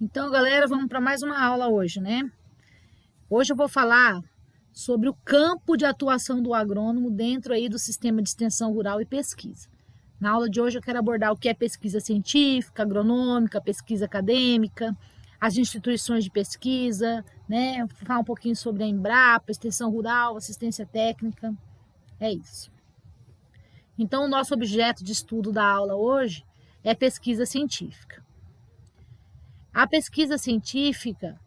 Então, galera, vamos para mais uma aula hoje, né? Hoje eu vou falar sobre o campo de atuação do agrônomo dentro aí do sistema de extensão rural e pesquisa. Na aula de hoje eu quero abordar o que é pesquisa científica, agronômica, pesquisa acadêmica, as instituições de pesquisa, né? Vou falar um pouquinho sobre a Embrapa, extensão rural, assistência técnica, é isso. Então, o nosso objeto de estudo da aula hoje é pesquisa científica. A pesquisa científica,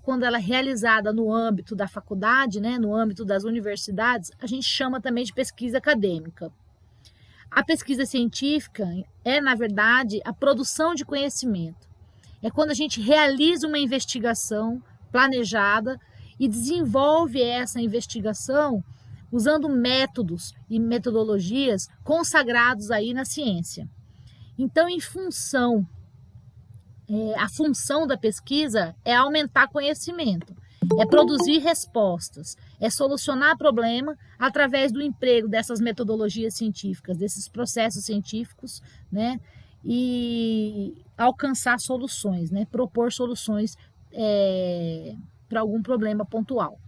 quando ela é realizada no âmbito da faculdade, né, no âmbito das universidades, a gente chama também de pesquisa acadêmica. A pesquisa científica é, na verdade, a produção de conhecimento. É quando a gente realiza uma investigação planejada e desenvolve essa investigação usando métodos e metodologias consagrados aí na ciência. Então, a função da pesquisa é aumentar conhecimento, é produzir respostas, é solucionar problema através do emprego dessas metodologias científicas, desses processos científicos, né? E alcançar soluções, né? Propor soluções para algum problema pontual.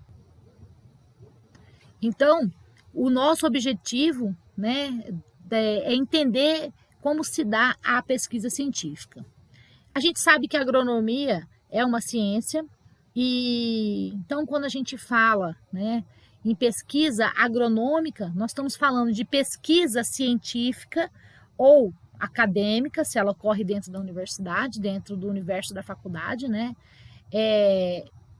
Então, o nosso objetivo, né, é entender como se dá a pesquisa científica. A gente sabe que a agronomia é uma ciência e então quando a gente fala, né, em pesquisa agronômica, nós estamos falando de pesquisa científica ou acadêmica, se ela ocorre dentro da universidade, dentro do universo da faculdade, né?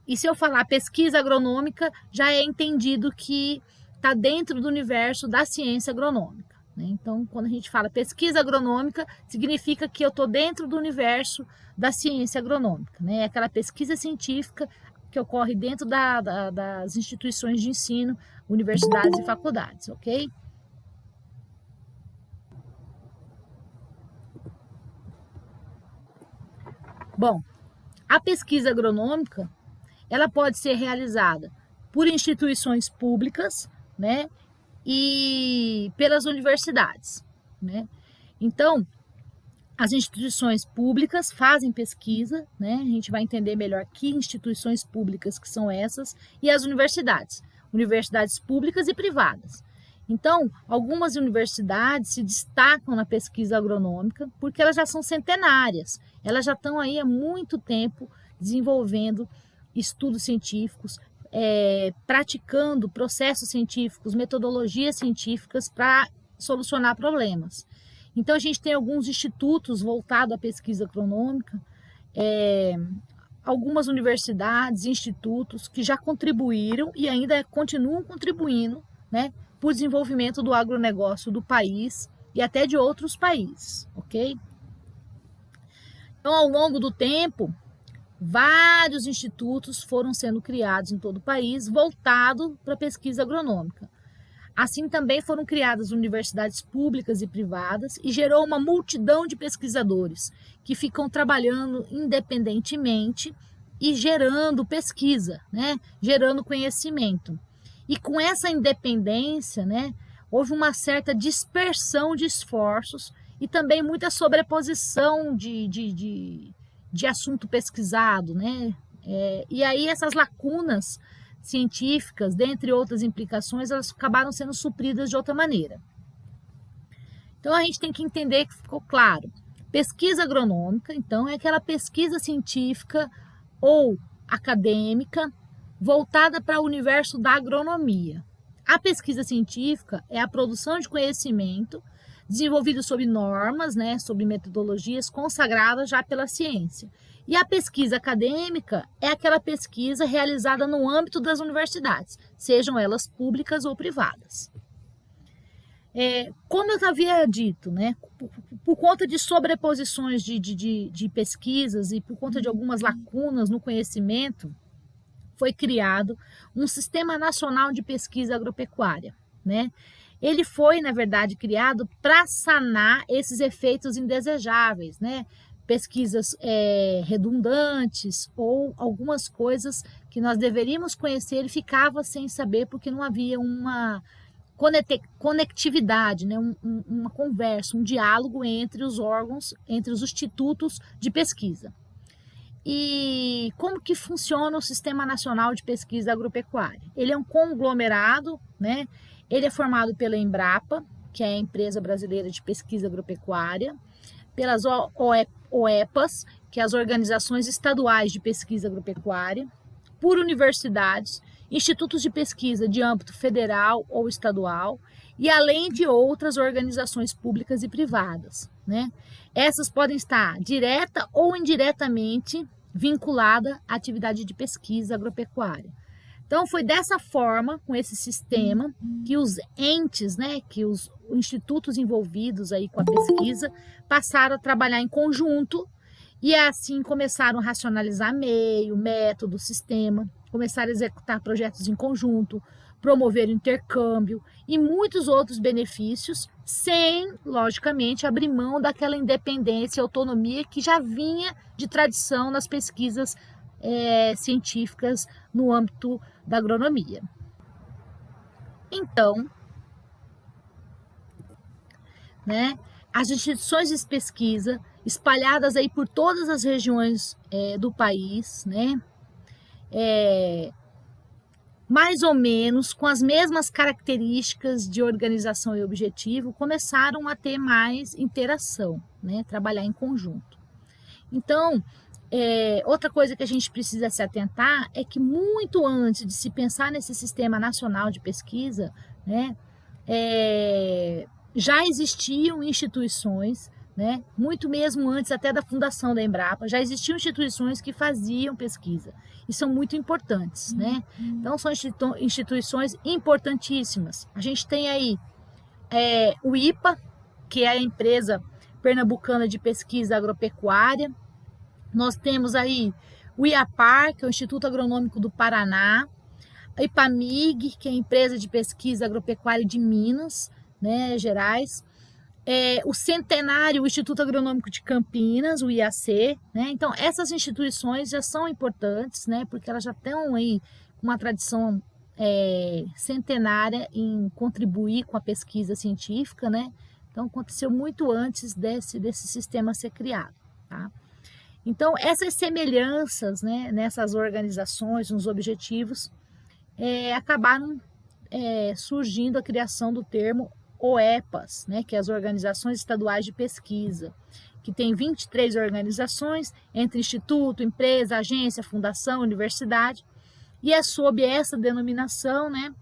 E se eu falar pesquisa agronômica, já é entendido que está dentro do universo da ciência agronômica. Então, quando a gente fala pesquisa agronômica, significa que eu estou dentro do universo da ciência agronômica, né? É aquela pesquisa científica que ocorre dentro das instituições de ensino, universidades e faculdades, ok? Bom, a pesquisa agronômica, ela pode ser realizada por instituições públicas, né? E pelas universidades, né? Então, as instituições públicas fazem pesquisa, né? A gente vai entender melhor que instituições públicas que são essas, e as universidades públicas e privadas. Então, algumas universidades se destacam na pesquisa agronômica porque elas já são centenárias, elas já estão aí há muito tempo desenvolvendo estudos científicos, praticando processos científicos, metodologias científicas para solucionar problemas. Então, a gente tem alguns institutos voltados à pesquisa agronômica, algumas universidades, institutos que já contribuíram e ainda continuam contribuindo, né, para o desenvolvimento do agronegócio do país e até de outros países, ok? Então, ao longo do tempo, vários institutos foram sendo criados em todo o país, voltado para a pesquisa agronômica. Assim também foram criadas universidades públicas e privadas e gerou uma multidão de pesquisadores que ficam trabalhando independentemente e gerando pesquisa, né? Gerando conhecimento. E com essa independência, né, houve uma certa dispersão de esforços e também muita sobreposição de assunto pesquisado, né? E aí essas lacunas científicas, dentre outras implicações, elas acabaram sendo supridas de outra maneira. Então a gente tem que entender que ficou claro. Pesquisa agronômica, então, é aquela pesquisa científica ou acadêmica voltada para o universo da agronomia. A pesquisa científica é a produção de conhecimento desenvolvido sob normas, né, sob metodologias consagradas já pela ciência. E a pesquisa acadêmica é aquela pesquisa realizada no âmbito das universidades, sejam elas públicas ou privadas. Como eu havia dito, né, por conta de sobreposições de pesquisas e por conta de algumas lacunas no conhecimento, foi criado um Sistema Nacional de Pesquisa Agropecuária, né? Ele foi, na verdade, criado para sanar esses efeitos indesejáveis, né? Pesquisas redundantes ou algumas coisas que nós deveríamos conhecer e ficava sem saber porque não havia uma conectividade, né? Uma conversa, um diálogo entre os órgãos, entre os institutos de pesquisa. E como que funciona o Sistema Nacional de Pesquisa Agropecuária? Ele é um conglomerado, né? Ele é formado pela Embrapa, que é a Empresa Brasileira de Pesquisa Agropecuária, pelas OEPAs, que é as Organizações Estaduais de Pesquisa Agropecuária, por universidades, institutos de pesquisa de âmbito federal ou estadual, e além de outras organizações públicas e privadas, né? Essas podem estar direta ou indiretamente vinculada à atividade de pesquisa agropecuária. Então foi dessa forma, com esse sistema, que os entes, né, que os institutos envolvidos aí com a pesquisa passaram a trabalhar em conjunto e assim começaram a racionalizar meio, método, sistema, começaram a executar projetos em conjunto, promover o intercâmbio e muitos outros benefícios, sem, logicamente, abrir mão daquela independência e autonomia que já vinha de tradição nas pesquisas científicas no âmbito da agronomia. Então, né, as instituições de pesquisa espalhadas aí por todas as regiões do país, né, mais ou menos com as mesmas características de organização e objetivo, começaram a ter mais interação, né, trabalhar em conjunto. Então, outra coisa que a gente precisa se atentar é que muito antes de se pensar nesse Sistema Nacional de Pesquisa, né, já existiam instituições, né, muito mesmo antes até da fundação da Embrapa, já existiam instituições que faziam pesquisa e são muito importantes, né? Então são instituições importantíssimas. A gente tem aí o IPA, que é a Empresa Pernambucana de Pesquisa Agropecuária. Nós temos aí o IAPAR, que é o Instituto Agronômico do Paraná, a IPAMIG, que é a Empresa de Pesquisa Agropecuária de Minas, né, Gerais, o Centenário, o Instituto Agronômico de Campinas, o IAC, né? Então essas instituições já são importantes, né, porque elas já estão aí com uma tradição centenária em contribuir com a pesquisa científica, né? Então aconteceu muito antes desse sistema ser criado, tá? Então essas semelhanças, né, nessas organizações, nos objetivos, acabaram surgindo a criação do termo OEPAs, né, que é as Organizações Estaduais de Pesquisa, que tem 23 organizações, entre instituto, empresa, agência, fundação, universidade, e é sob essa denominação, né,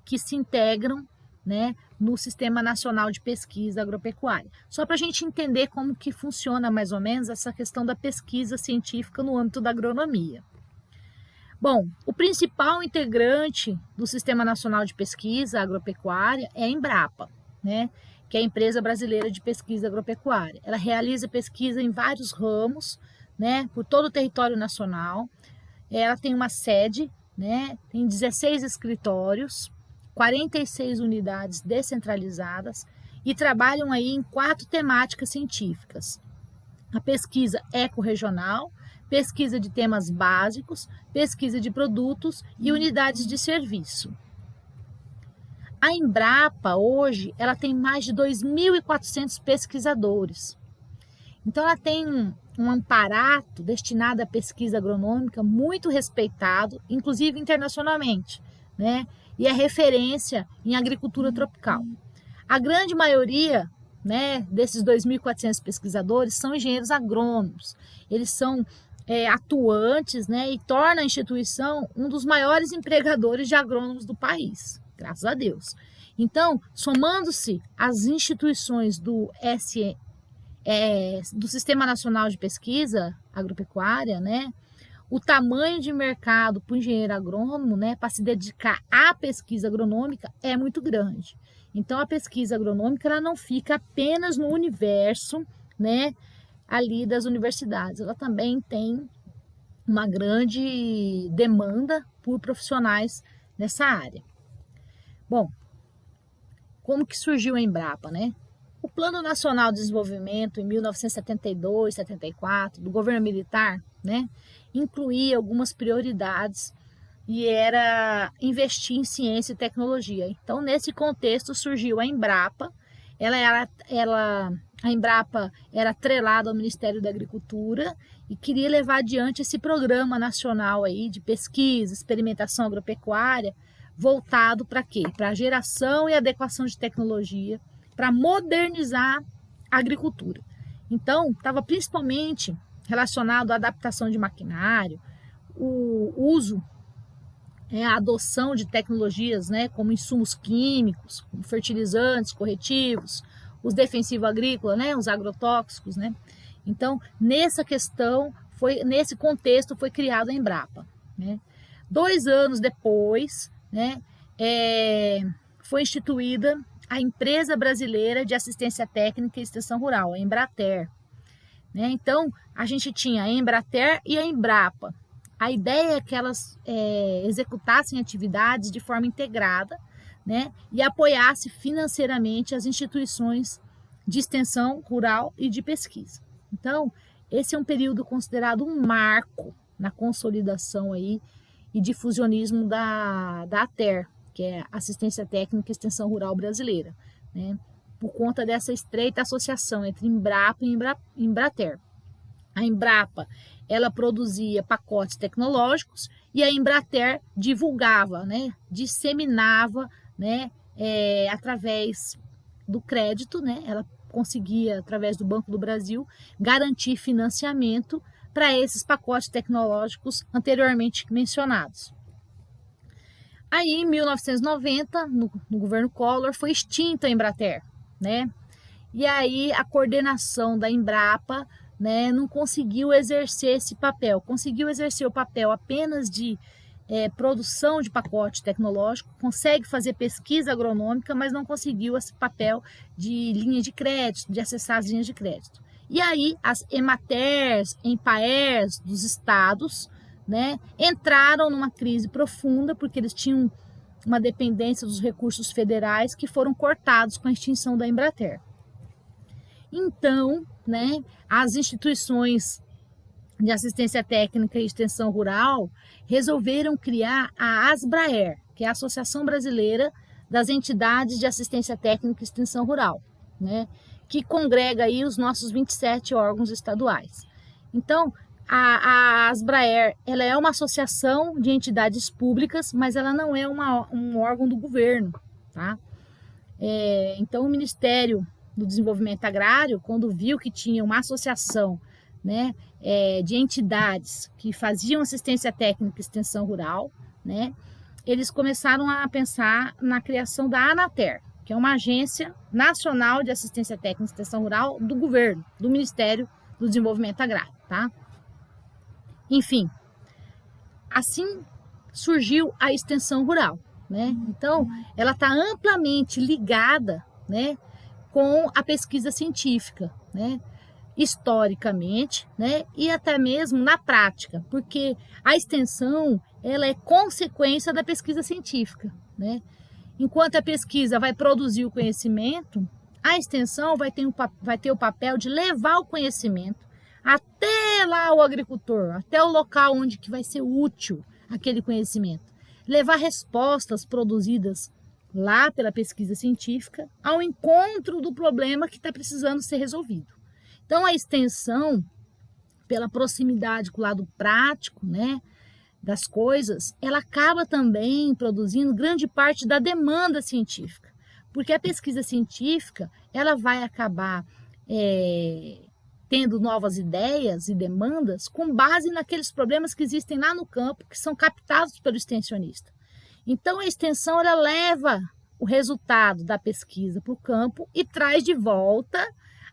que se integram, né, no Sistema Nacional de Pesquisa Agropecuária. Só para a gente entender como que funciona mais ou menos essa questão da pesquisa científica no âmbito da agronomia. Bom, o principal integrante do Sistema Nacional de Pesquisa Agropecuária é a Embrapa, né, que é a Empresa Brasileira de Pesquisa Agropecuária. Ela realiza pesquisa em vários ramos, né, por todo o território nacional. Ela tem uma sede, né, tem 16 escritórios, 46 unidades descentralizadas e trabalham aí em 4 temáticas científicas. A pesquisa ecorregional, pesquisa de temas básicos, pesquisa de produtos e unidades de serviço. A Embrapa, hoje, ela tem mais de 2.400 pesquisadores. Então, ela tem um aparato destinado à pesquisa agronômica muito respeitado, inclusive internacionalmente, né? E é referência em agricultura tropical. A grande maioria, né, desses 2.400 pesquisadores são engenheiros agrônomos. Eles são atuantes, né, e torna a instituição um dos maiores empregadores de agrônomos do país, graças a Deus. Então, somando-se as instituições do Sistema Nacional de Pesquisa Agropecuária, né, o tamanho de mercado para o engenheiro agrônomo, né, para se dedicar à pesquisa agronômica é muito grande. Então, a pesquisa agronômica ela não fica apenas no universo, né, ali das universidades. Ela também tem uma grande demanda por profissionais nessa área. Bom, como que surgiu a Embrapa, né? O Plano Nacional de Desenvolvimento, em 1972, 74, do governo militar, né, incluía algumas prioridades e era investir em ciência e tecnologia. Então, nesse contexto, surgiu a Embrapa. Ela a Embrapa era atrelada ao Ministério da Agricultura e queria levar adiante esse programa nacional aí de pesquisa, experimentação agropecuária, voltado para quê? Para a geração e adequação de tecnologia, para modernizar a agricultura. Então, estava principalmente relacionado à adaptação de maquinário, o uso, a adoção de tecnologias, né, como insumos químicos, como fertilizantes, corretivos, os defensivos agrícolas, né, os agrotóxicos, né? Então, nessa questão, nesse contexto, foi criada a Embrapa, né? 2 anos depois, né, foi instituída a Empresa Brasileira de Assistência Técnica e Extensão Rural, a Embrater, né? Então, a gente tinha a Embrater e a Embrapa. A ideia é que elas executassem atividades de forma integrada, né, e apoiasse financeiramente as instituições de extensão rural e de pesquisa. Então, esse é um período considerado um marco na consolidação aí e difusionismo da ATER, que é Assistência Técnica e Extensão Rural Brasileira, né, por conta dessa estreita associação entre Embrapa e Embrater. A Embrapa, ela produzia pacotes tecnológicos e a Embrater divulgava, né, disseminava, né, através do crédito, né, ela conseguia, através do Banco do Brasil, garantir financiamento para esses pacotes tecnológicos anteriormente mencionados. Aí, em 1990, no governo Collor, foi extinta a Embrater, né, e aí a coordenação da Embrapa, né, não conseguiu exercer esse papel, conseguiu exercer o papel apenas de produção de pacote tecnológico, consegue fazer pesquisa agronômica, mas não conseguiu esse papel de linha de crédito, de acessar as linhas de crédito. E aí as Ematers, Empaers dos estados, né, entraram numa crise profunda, porque eles tinham uma dependência dos recursos federais que foram cortados com a extinção da Embrater. Então, né, as instituições de assistência técnica e extensão rural resolveram criar a ASBRAER, que é a Associação Brasileira das Entidades de Assistência Técnica e Extensão Rural, né, que congrega aí os nossos 27 órgãos estaduais. Então, a ASBRAER, ela é uma associação de entidades públicas, mas ela não é um órgão do governo, tá? Então, o Ministério do Desenvolvimento Agrário, quando viu que tinha uma associação, né, de entidades que faziam assistência técnica e extensão rural, né, eles começaram a pensar na criação da ANATER, que é uma agência nacional de assistência técnica e extensão rural do governo, do Ministério do Desenvolvimento Agrário, tá? Enfim, assim surgiu a extensão rural, né? Então, ela está amplamente ligada, né, com a pesquisa científica, né, historicamente, né, e até mesmo na prática, porque a extensão, ela é consequência da pesquisa científica, né? Enquanto a pesquisa vai produzir o conhecimento, a extensão vai ter o papel de levar o conhecimento até lá o agricultor, até o local onde que vai ser útil aquele conhecimento, levar respostas produzidas lá pela pesquisa científica ao encontro do problema que está precisando ser resolvido. Então, a extensão, pela proximidade com o lado prático, né, das coisas, ela acaba também produzindo grande parte da demanda científica, porque a pesquisa científica, ela vai acabar tendo novas ideias e demandas com base naqueles problemas que existem lá no campo, que são captados pelo extensionista. Então, a extensão, ela leva o resultado da pesquisa para o campo e traz de volta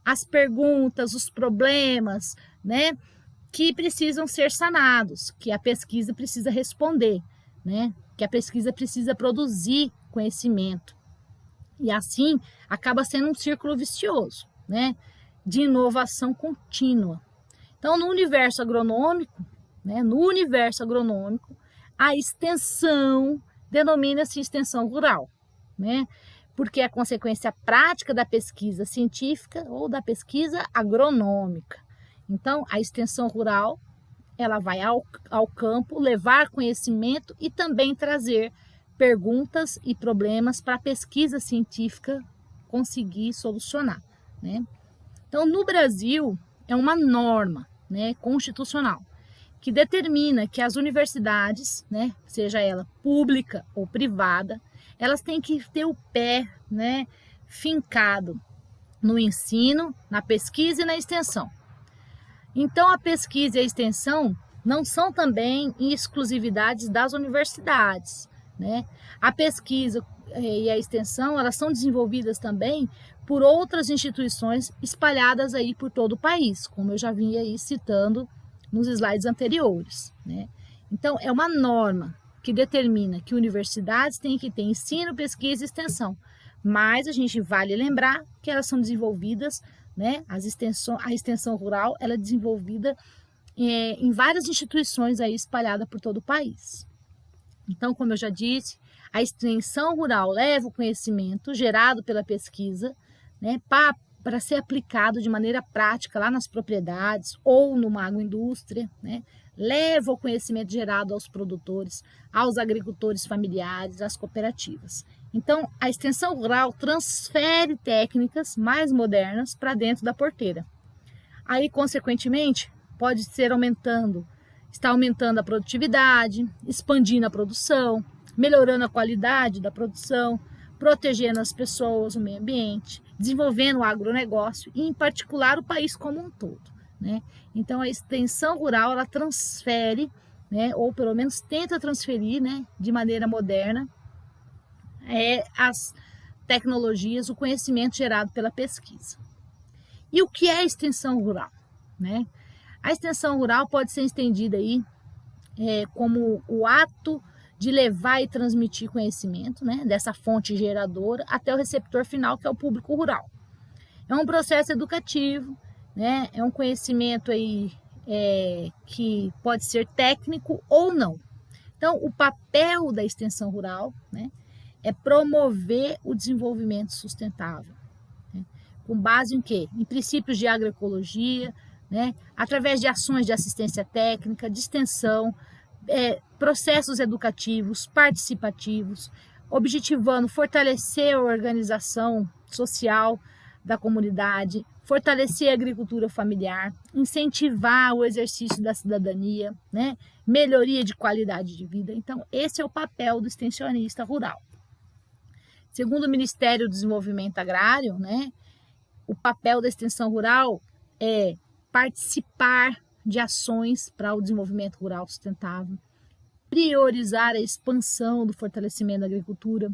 as perguntas, os problemas, né, que precisam ser sanados, que a pesquisa precisa responder, né, que a pesquisa precisa produzir conhecimento. E assim, acaba sendo um círculo vicioso, né, de inovação contínua. Então, no universo agronômico, né, a extensão denomina-se extensão rural, né, porque é a consequência prática da pesquisa científica ou da pesquisa agronômica. Então, a extensão rural, ela vai ao campo levar conhecimento e também trazer perguntas e problemas para a pesquisa científica conseguir solucionar, né? Então, no Brasil, é uma norma, né, constitucional que determina que as universidades, né, seja ela pública ou privada, elas têm que ter o pé, né, fincado no ensino, na pesquisa e na extensão. Então, a pesquisa e a extensão não são também exclusividades das universidades, né? A pesquisa e a extensão, elas são desenvolvidas também por outras instituições espalhadas aí por todo o país, como eu já vinha aí citando nos slides anteriores, né? Então, é uma norma que determina que universidades têm que ter ensino, pesquisa e extensão, mas a gente vale lembrar que elas são desenvolvidas, né? A extensão rural, ela é desenvolvida em várias instituições aí espalhadas por todo o país. Então, como eu já disse, a extensão rural leva o conhecimento gerado pela pesquisa, né, para ser aplicado de maneira prática lá nas propriedades ou numa agroindústria, né? Leva o conhecimento gerado aos produtores, aos agricultores familiares, às cooperativas. Então, a extensão rural transfere técnicas mais modernas para dentro da porteira. Aí, consequentemente, pode ser está aumentando a produtividade, expandindo a produção, melhorando a qualidade da produção, protegendo as pessoas, o meio ambiente, desenvolvendo o agronegócio e, em particular, o país como um todo, né? Então, a extensão rural, ela transfere, né, ou pelo menos tenta transferir, né, de maneira moderna, as tecnologias, o conhecimento gerado pela pesquisa. E o que é a extensão rural, né? A extensão rural pode ser estendida aí como o ato de levar e transmitir conhecimento, né, dessa fonte geradora até o receptor final, que é o público rural. É um processo educativo, né, é um conhecimento aí que pode ser técnico ou não. Então, o papel da extensão rural, né, é promover o desenvolvimento sustentável, né, com base em quê? Em princípios de agroecologia, né, através de ações de assistência técnica, de extensão, processos educativos, participativos, objetivando fortalecer a organização social da comunidade, fortalecer a agricultura familiar, incentivar o exercício da cidadania, né, melhoria de qualidade de vida. Então, esse é o papel do extensionista rural. Segundo o Ministério do Desenvolvimento Agrário, né, o papel da extensão rural é participar de ações para o desenvolvimento rural sustentável, priorizar a expansão do fortalecimento da agricultura,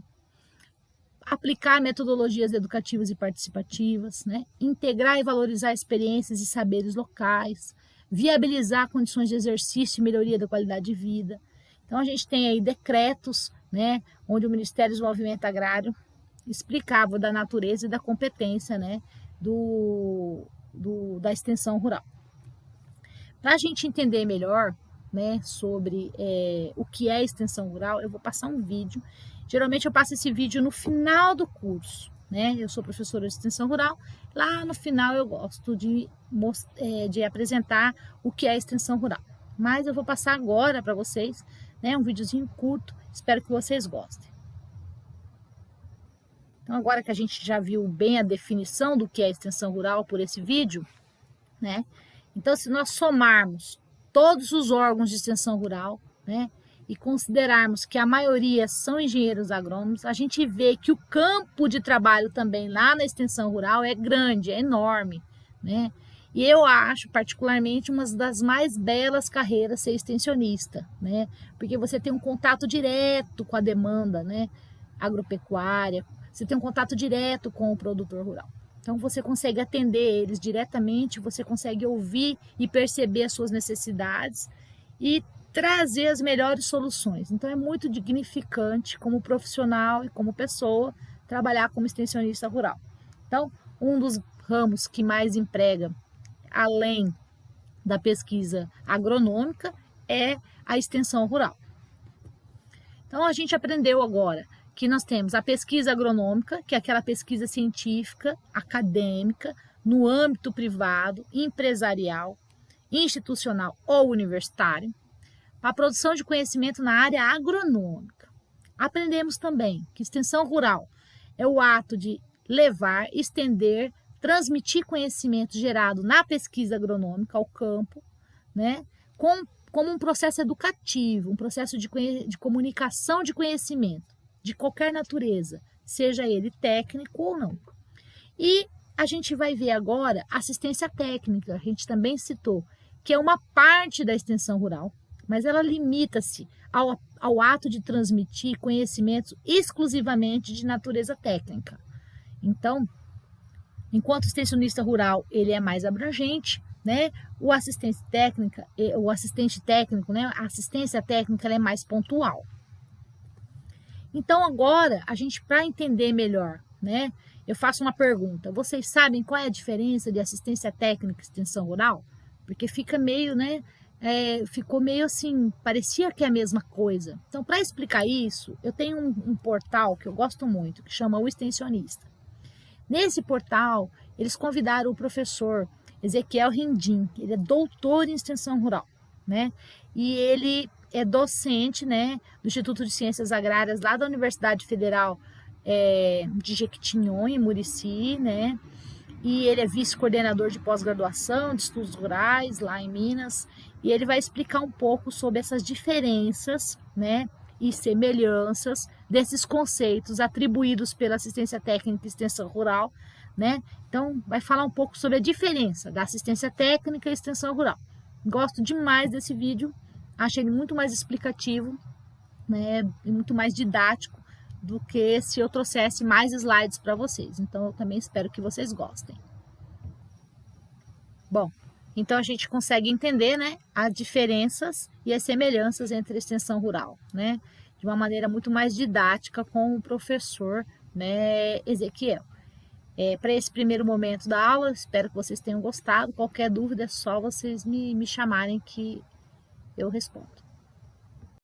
aplicar metodologias educativas e participativas, né? Integrar e valorizar experiências e saberes locais, viabilizar condições de exercício e melhoria da qualidade de vida. Então, a gente tem aí decretos, né, onde o Ministério do Desenvolvimento Agrário explicava da natureza e da competência, né, da extensão rural. Para a gente entender melhor, né, sobre o que é extensão rural, eu vou passar um vídeo. Geralmente eu passo esse vídeo no final do curso, né? Eu sou professora de extensão rural. Lá no final eu gosto de apresentar o que é extensão rural. Mas eu vou passar agora para vocês, né, um videozinho curto. Espero que vocês gostem. Então, agora que a gente já viu bem a definição do que é extensão rural por esse vídeo, né? Então, se nós somarmos todos os órgãos de extensão rural, né, e considerarmos que a maioria são engenheiros agrônomos, a gente vê que o campo de trabalho também lá na extensão rural é grande, é enorme, né? E eu acho particularmente uma das mais belas carreiras ser extensionista, né? Porque você tem um contato direto com a demanda, né, agropecuária, você tem um contato direto com o produtor rural. Então, você consegue atender eles diretamente, você consegue ouvir e perceber as suas necessidades e trazer as melhores soluções. Então, é muito dignificante como profissional e como pessoa trabalhar como extensionista rural. Então, um dos ramos que mais emprega, além da pesquisa agronômica, é a extensão rural. Então, a gente aprendeu agora que nós temos a pesquisa agronômica, que é aquela pesquisa científica, acadêmica, no âmbito privado, empresarial, institucional ou universitário, a produção de conhecimento na área agronômica. Aprendemos também que extensão rural é o ato de levar, estender, transmitir conhecimento gerado na pesquisa agronômica ao campo, né, como um processo educativo, um processo de comunicação de conhecimento, de qualquer natureza, seja ele técnico ou não. E a gente vai ver agora assistência técnica, a gente também citou, que é uma parte da extensão rural, mas ela limita-se ao ato de transmitir conhecimentos exclusivamente de natureza técnica. Então, enquanto o extensionista rural ele é mais abrangente, né, o assistente técnico, né, a assistência técnica ela é mais pontual. Então agora, a gente, para entender melhor, né, eu faço uma pergunta. Vocês sabem qual é a diferença de assistência técnica e extensão rural? Porque fica meio, né, ficou meio assim, parecia que é a mesma coisa. Então, para explicar isso, eu tenho um portal que eu gosto muito, que chama O Extensionista. Nesse portal, eles convidaram o professor Ezequiel Rindim, ele é doutor em extensão rural, né? E ele é docente, né, do Instituto de Ciências Agrárias lá da Universidade Federal de Jequitinhonha, em Murici, né? E ele é vice-coordenador de pós-graduação de estudos rurais lá em Minas, e ele vai explicar um pouco sobre essas diferenças, né, e semelhanças desses conceitos atribuídos pela assistência técnica e extensão rural, né? Então, vai falar um pouco sobre a diferença da assistência técnica e extensão rural. Gosto demais desse vídeo, achei ele muito mais explicativo, né, e muito mais didático do que se eu trouxesse mais slides para vocês. Então, eu também espero que vocês gostem. Bom, então a gente consegue entender, né, as diferenças e as semelhanças entre a extensão rural, né, de uma maneira muito mais didática com o professor, né, Ezequiel. Para esse primeiro momento da aula, espero que vocês tenham gostado. Qualquer dúvida é só vocês me chamarem que eu respondo.